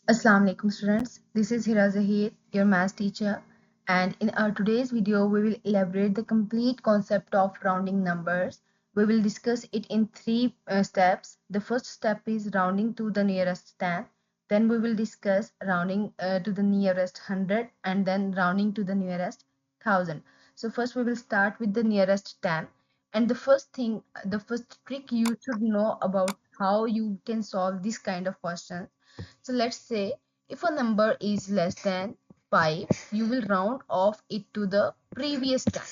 Assalamu alaikum students, this is Hira Zahir, your math teacher, and in our today's video we will elaborate the complete concept of rounding numbers. We will discuss it in three steps. The first step is rounding to the nearest 10, then we will discuss rounding to the nearest 100 and then rounding to the nearest 1000. So first we will start with the nearest 10, and the first trick you should know about how you can solve this kind of questions. So let's say if a number is less than 5, you will round off it to the previous 10.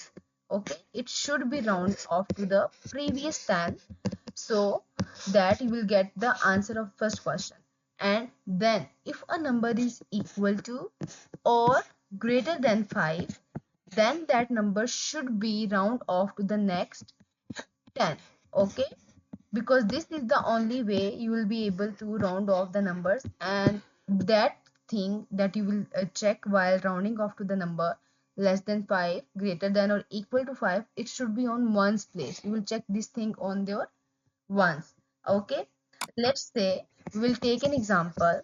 Okay, it should be round off to the previous 10 so that you will get the answer of first question. And then if a number is equal to or greater than 5, then that number should be round off to the next 10. Okay, because this is the only way you will be able to round off the numbers, and that thing that you will check while rounding off to the number less than 5, greater than or equal to 5, it should be on ones place. You will check this thing on your ones. Okay, let's say we will take an example.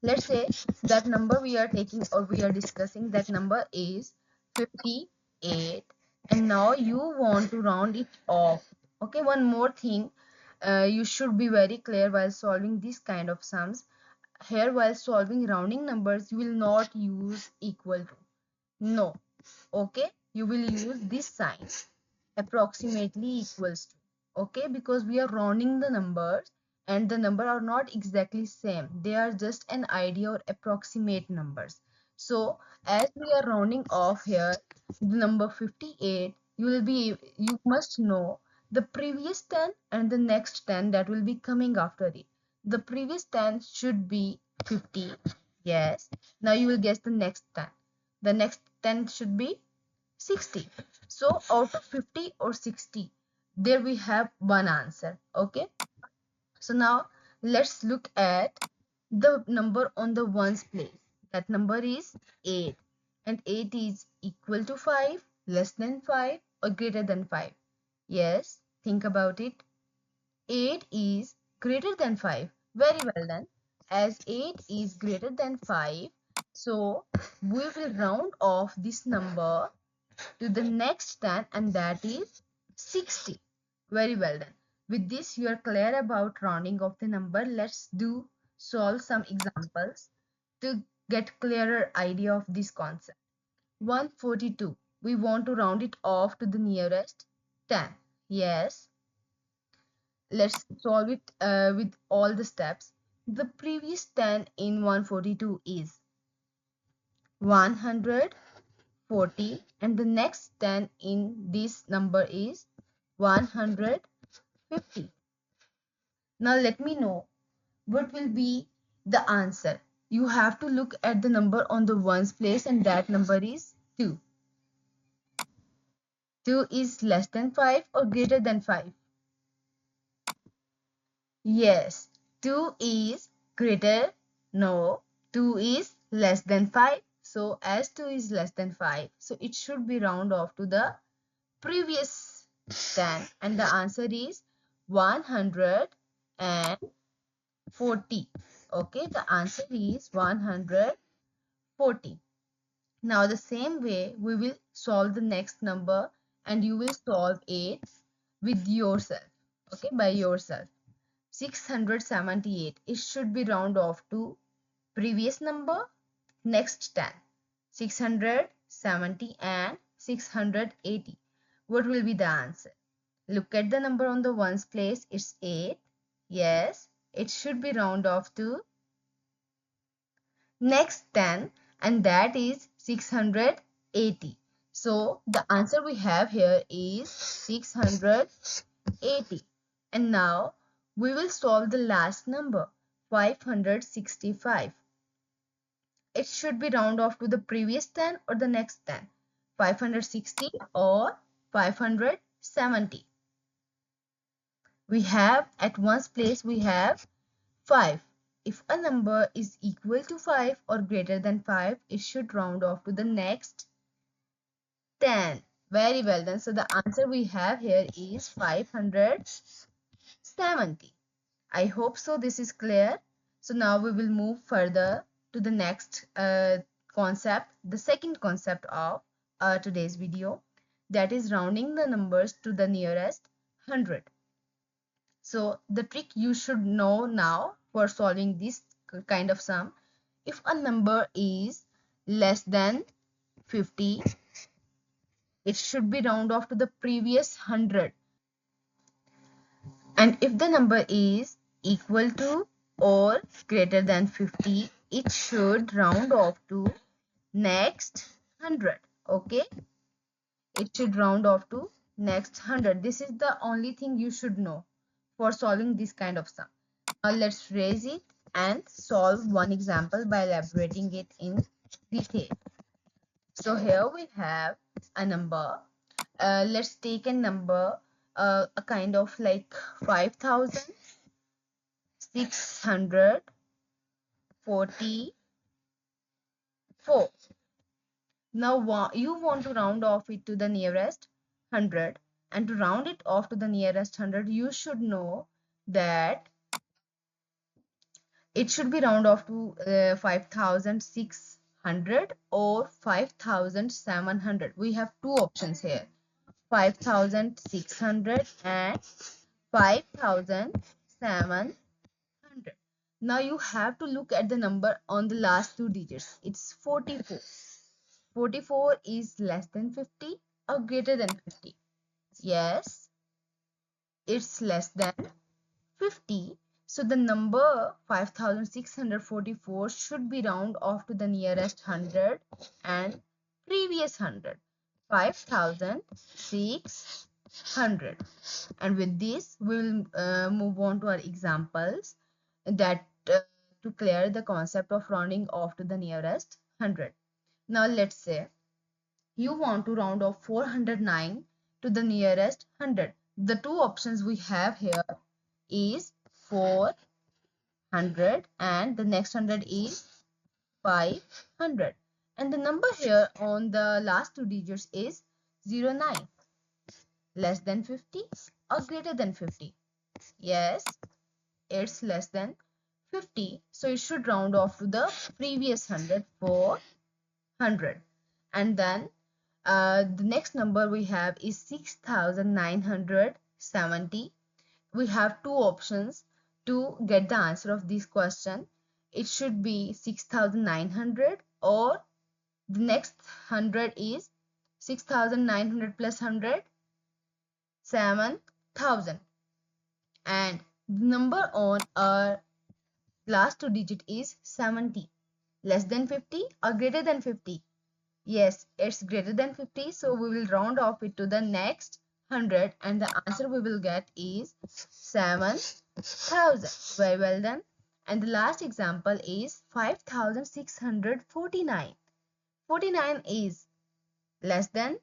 Let's say that number we are taking or we are discussing, that number is 58, and now you want to round it off. Okay, one more thing, you should be very clear while solving this kind of sums. Here, while solving rounding numbers, you will not use equal to. No. Okay, you will use this sign, approximately equals to. Okay, because we are rounding the numbers and the number are not exactly same, they are just an idea or approximate numbers. So as we are rounding off here the number 58, you must know the previous 10 and the next 10 that will be coming after it. The previous 10 should be 50. Yes, now you will guess the next 10. The next 10 should be 60. So out of 50 or 60, there we have one answer. Okay, so now let's look at the number on the ones place. That number is 8, and 8 is equal to 5, less than 5, or greater than 5. Yes, think about it. 8 is greater than 5. Very well then. As 8 is greater than 5, so we will round off this number to the next 10, and that is 60. Very well then. With this you are clear about rounding of the number. Let's do solve some examples to get clearer idea of this concept. 142. We want to round it off to the nearest 10. Yes. Let's solve it with all the steps. The previous 10 in 142 is 140, and the next 10 in this number is 150. Now let me know what will be the answer. You have to look at the number on the ones place, and that number is 2. 2 is less than 5 or greater than 5? Yes, 2 is greater. No, 2 is less than 5. So as 2 is less than 5, so it should be round off to the previous 10, and the answer is 140. Okay, the answer is 140. Now the same way we will solve the next number, and you will solve it with yourself. Okay, by yourself. 678, it should be round off to previous number, next 10. 670 and 680. What will be the answer? Look at the number on the ones place. It's 8. Yes, it should be round off to next 10, and that is 680. So the answer we have here is 680. And now we will solve the last number, 565. It should be round off to the previous 10 or the next 10. 560 or 570. We have at ones place we have 5. If a number is equal to 5 or greater than 5, it should round off to the next 10. Very well then. So the answer we have here is 570. I hope so this is clear. So now we will move further to the next concept, the second concept of today's video, that is rounding the numbers to the nearest 100. So the trick you should know now for solving this kind of sum: if a number is less than 50, it should be round off to the previous 100. And if the number is equal to or greater than 50, it should round off to next 100. Okay, it should round off to next 100. This is the only thing you should know for solving this kind of sum. Now let's raise it and solve one example by elaborating it in detail. So here we have a number. Let's take a number, a kind of like 5,644. Now you want to round off it to the nearest 100, and to round it off to the nearest 100, you should know that it should be round off to 5,600 or 5,700. We have two options here, 5,600 and 5,700. Now you have to look at the number on the last two digits. It's 44. 44 is less than 50 or greater than 50? Yes, it's less than 50. So the number 5,644 should be round off to the nearest 100 and previous 100, 5,600. And with this, we will move on to our examples that to clear the concept of rounding off to the nearest 100. Now let's say you want to round off 409 to the nearest 100. The two options we have here is 400 and the next 100 is 500. And the number here on the last two digits is 09. Less than 50 or greater than 50? Yes, it's less than 50. So it should round off to the previous 100, 400. And then the next number we have is 6,970. We have two options to get the answer of this question. It should be 6,900 or the next 100 is 6,900 plus 100, 7,000. And the number on our last two digit is 70. Less than 50 or greater than 50? Yes, it's greater than 50. So we will round off it to the next 100 and the answer we will get is 7,000. Very well done. And the last example is 5,649. 49 is less than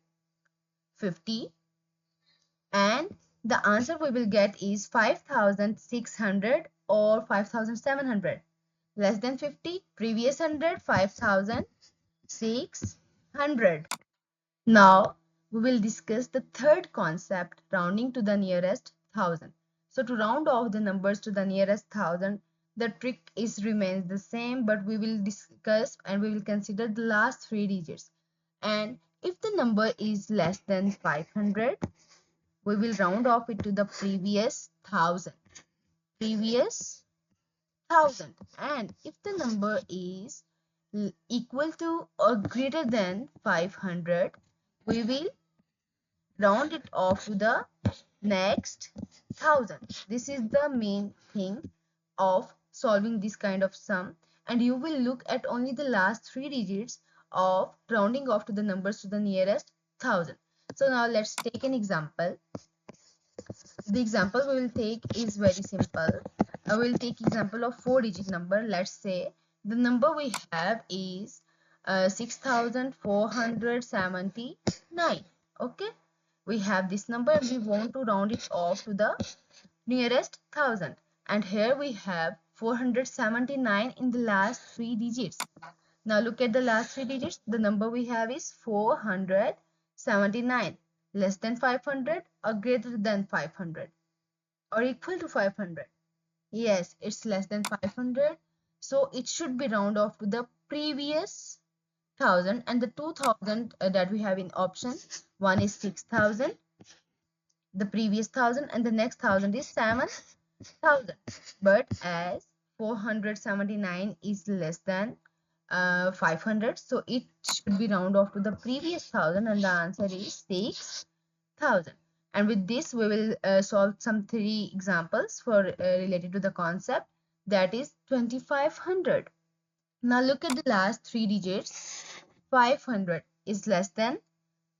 50 and the answer we will get is 5,600 or 5,700. Less than 50, previous 100, 5,600. Now we will discuss the third concept, rounding to the nearest 1,000. So to round off the numbers to the nearest 1,000, the trick remains the same, but we will discuss and we will consider the last three digits. And if the number is less than 500, we will round off it to the previous 1,000. Previous 1,000. And if the number is equal to or greater than 500, we will round it off to the next 1,000. This is the main thing of solving this kind of sum, and you will look at only the last three digits of rounding off to the numbers to the nearest 1,000. So now let's take an example. The example we will take is very simple. I will take example of 4-digit number. Let's say the number we have is 6,479. Okay, we have this number and we want to round it off to the nearest 1,000. And here we have 479 in the last three digits. Now look at the last three digits. The number we have is 479. Less than 500 or greater than 500 or equal to 500? Yes, it's less than 500 So it should be round off to the previous thousand, and the 2000 that we have in option, one is 6000, the previous thousand, and the next thousand is 7000. But as 479 is less than 500, so it should be round off to the previous thousand, and the answer is 6000. And with this we will solve some three examples for related to the concept, that is 2500. Now look at the last three digits. 500 is less than,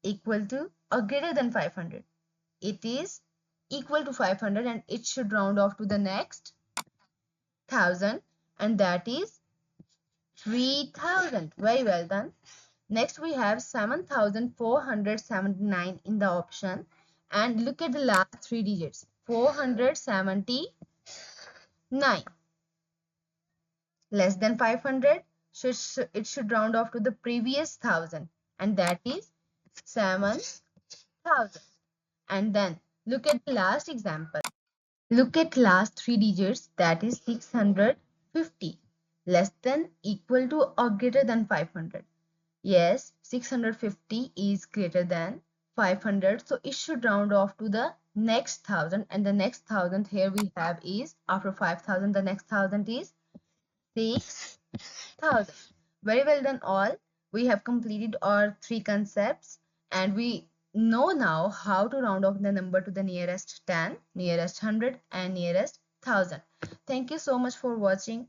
equal to, or greater than 500. It is equal to 500, and it should round off to the next thousand, and that is 3000. Very well done. Next we have 7479 in the option, and look at the last three digits, 479, less than 500, it should round off to the previous thousand, and that is 7000. And then look at the last example. Look at last three digits, that is 650, less than, equal to, or greater than 500. Yes, 650 is greater than 500, so it should round off to the next thousand, and the next thousand here we have is, after 5000, the next thousand is 6000. Very well done all. We have completed our three concepts, and we know now how to round off the number to the nearest 10, nearest 100, and nearest 1000. Thank you so much for watching.